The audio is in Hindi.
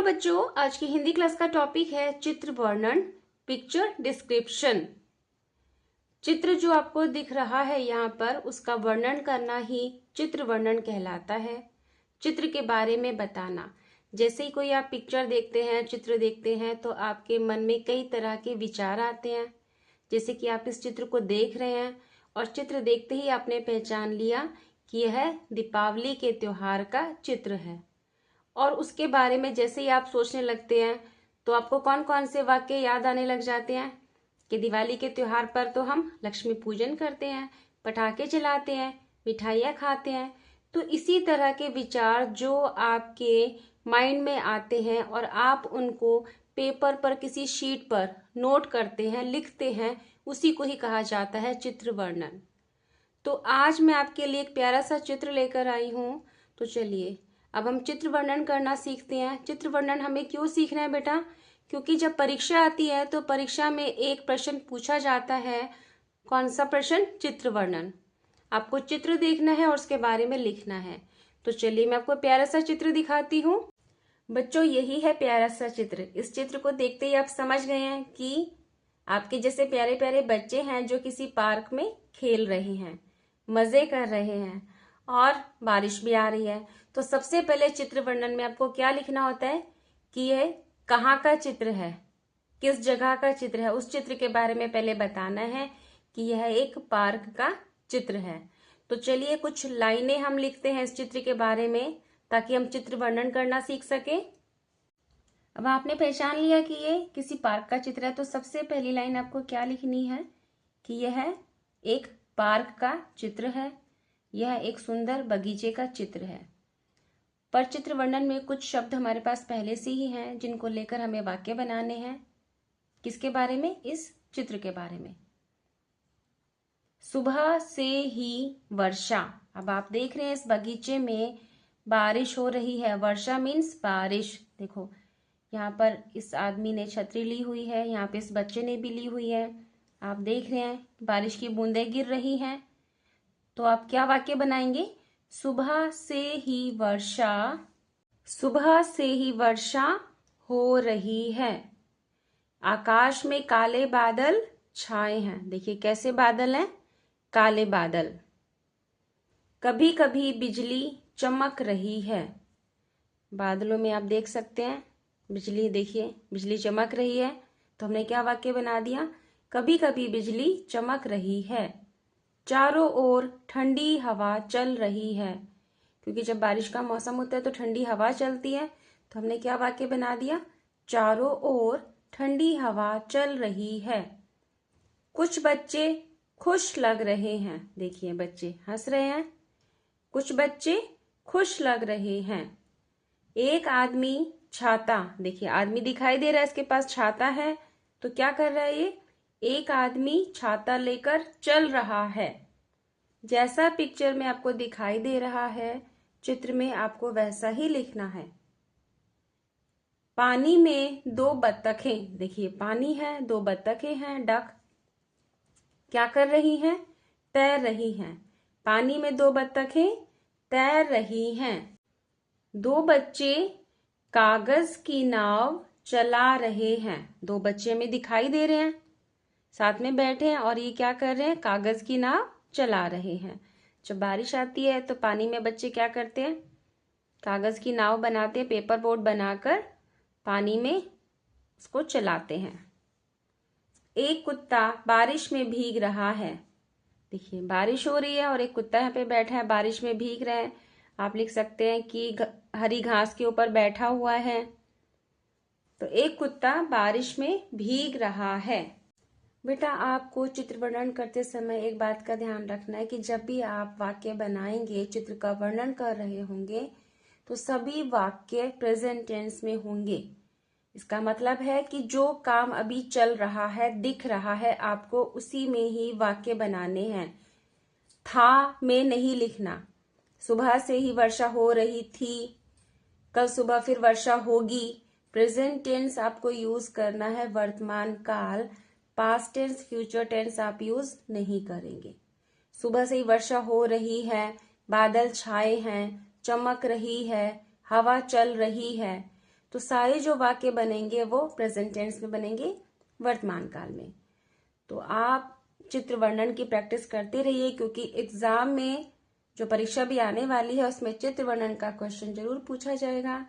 बच्चों, आज की हिंदी क्लास का टॉपिक है चित्र वर्णन, पिक्चर डिस्क्रिप्शन। चित्र जो आपको दिख रहा है यहाँ पर, उसका वर्णन करना ही चित्र वर्णन कहलाता है। चित्र के बारे में बताना। जैसे ही कोई आप पिक्चर देखते हैं, चित्र देखते हैं, तो आपके मन में कई तरह के विचार आते हैं। जैसे कि आप इस चित्र को देख रहे हैं और चित्र देखते ही आपने पहचान लिया कि यह दीपावली के त्योहार का चित्र है। और उसके बारे में जैसे ही आप सोचने लगते हैं तो आपको कौन कौन से वाक्य याद आने लग जाते हैं कि दिवाली के त्योहार पर तो हम लक्ष्मी पूजन करते हैं, पटाखे जलाते हैं, मिठाइयाँ खाते हैं। तो इसी तरह के विचार जो आपके माइंड में आते हैं और आप उनको पेपर पर किसी शीट पर नोट करते हैं, लिखते हैं, उसी को ही कहा जाता है चित्र वर्णन। तो आज मैं आपके लिए एक प्यारा सा चित्र लेकर आई हूँ। तो चलिए अब हम चित्र वर्णन करना सीखते हैं। चित्र वर्णन हमें क्यों सीखना है बेटा? क्योंकि जब परीक्षा आती है तो परीक्षा में एक प्रश्न पूछा जाता है। कौन सा प्रश्न? चित्र वर्णन। आपको चित्र देखना है और उसके बारे में लिखना है। तो चलिए मैं आपको प्यारा सा चित्र दिखाती हूँ। बच्चों, यही है प्यारा सा चित्र। इस चित्र को देखते ही आप समझ गए हैं कि आपके जैसे प्यारे प्यारे बच्चे हैं जो किसी पार्क में खेल रहे हैं, मजे कर रहे हैं और बारिश भी आ रही है। तो सबसे पहले चित्र वर्णन में आपको क्या लिखना होता है कि यह कहाँ का चित्र है, किस जगह का चित्र है। उस चित्र के बारे में पहले बताना है कि यह एक पार्क का चित्र है। तो चलिए कुछ लाइनें हम लिखते हैं इस चित्र के बारे में ताकि हम चित्र वर्णन करना सीख सके। अब आपने पहचान लिया कि ये किसी पार्क का चित्र है, तो सबसे पहली लाइन आपको क्या लिखनी है कि यह एक पार्क का चित्र है, यह एक सुंदर बगीचे का चित्र है। पर चित्र वर्णन में कुछ शब्द हमारे पास पहले से ही हैं जिनको लेकर हमें वाक्य बनाने हैं। किसके बारे में? इस चित्र के बारे में। सुबह से ही वर्षा। अब आप देख रहे हैं इस बगीचे में बारिश हो रही है। वर्षा मीन्स बारिश। देखो यहाँ पर इस आदमी ने छतरी ली हुई है, यहाँ पे इस बच्चे ने भी ली हुई है। आप देख रहे हैं बारिश की बूंदें गिर रही हैं। तो आप क्या वाक्य बनाएंगे? सुबह से ही वर्षा, सुबह से ही वर्षा हो रही है। आकाश में काले बादल छाए हैं। देखिए कैसे बादल हैं? काले बादल। कभी कभी बिजली चमक रही है। बादलों में आप देख सकते हैं बिजली, देखिए बिजली चमक रही है। तो हमने क्या वाक्य बना दिया? कभी कभी बिजली चमक रही है। चारों ओर ठंडी हवा चल रही है। क्योंकि जब बारिश का मौसम होता है तो ठंडी हवा चलती है। तो हमने क्या वाक्य बना दिया? चारों ओर ठंडी हवा चल रही है। कुछ बच्चे खुश लग रहे हैं। देखिए बच्चे हंस रहे हैं। कुछ बच्चे खुश लग रहे हैं। एक आदमी छाता, देखिए आदमी दिखाई दे रहा है, इसके पास छाता है। तो क्या कर रहा है ये? एक आदमी छाता लेकर चल रहा है। जैसा पिक्चर में आपको दिखाई दे रहा है, चित्र में आपको वैसा ही लिखना है। पानी में दो बत्तखें, देखिए पानी है, दो बत्तखें हैं, डक क्या कर रही हैं? तैर रही हैं। पानी में दो बत्तखें तैर रही हैं। दो बच्चे कागज की नाव चला रहे हैं। दो बच्चे हमें दिखाई दे रहे हैं, साथ में बैठे हैं और ये क्या कर रहे हैं? कागज की नाव चला रहे हैं। जब बारिश आती है तो पानी में बच्चे क्या करते हैं? कागज की नाव बनाते हैं, पेपर बोट बनाकर पानी में उसको चलाते हैं। एक कुत्ता बारिश में भीग रहा है। देखिए बारिश हो रही है और एक कुत्ता यहाँ पे बैठा है, बारिश में भीग रहा है। आप लिख सकते हैं कि हरी घास के ऊपर बैठा हुआ है। तो एक कुत्ता बारिश में भीग रहा है। बेटा, आपको चित्र वर्णन करते समय एक बात का ध्यान रखना है कि जब भी आप वाक्य बनाएंगे, चित्र का वर्णन कर रहे होंगे, तो सभी वाक्य प्रेजेंट टेंस में होंगे। इसका मतलब है कि जो काम अभी चल रहा है, दिख रहा है आपको, उसी में ही वाक्य बनाने हैं। था में नहीं लिखना। सुबह से ही वर्षा हो रही थी, कल सुबह फिर वर्षा होगी। प्रेजेंट टेंस आपको यूज करना है, वर्तमान काल। पास्ट टेंस, फ्यूचर टेंस आप यूज नहीं करेंगे। सुबह से ही वर्षा हो रही है, बादल छाए हैं, चमक रही है, हवा चल रही है। तो सारे जो वाक्य बनेंगे वो प्रेजेंट टेंस में बनेंगे, वर्तमान काल में। तो आप चित्र वर्णन की प्रैक्टिस करते रहिए, क्योंकि एग्जाम में जो परीक्षा भी आने वाली है उसमें चित्र वर्णन का क्वेश्चन जरूर पूछा जाएगा।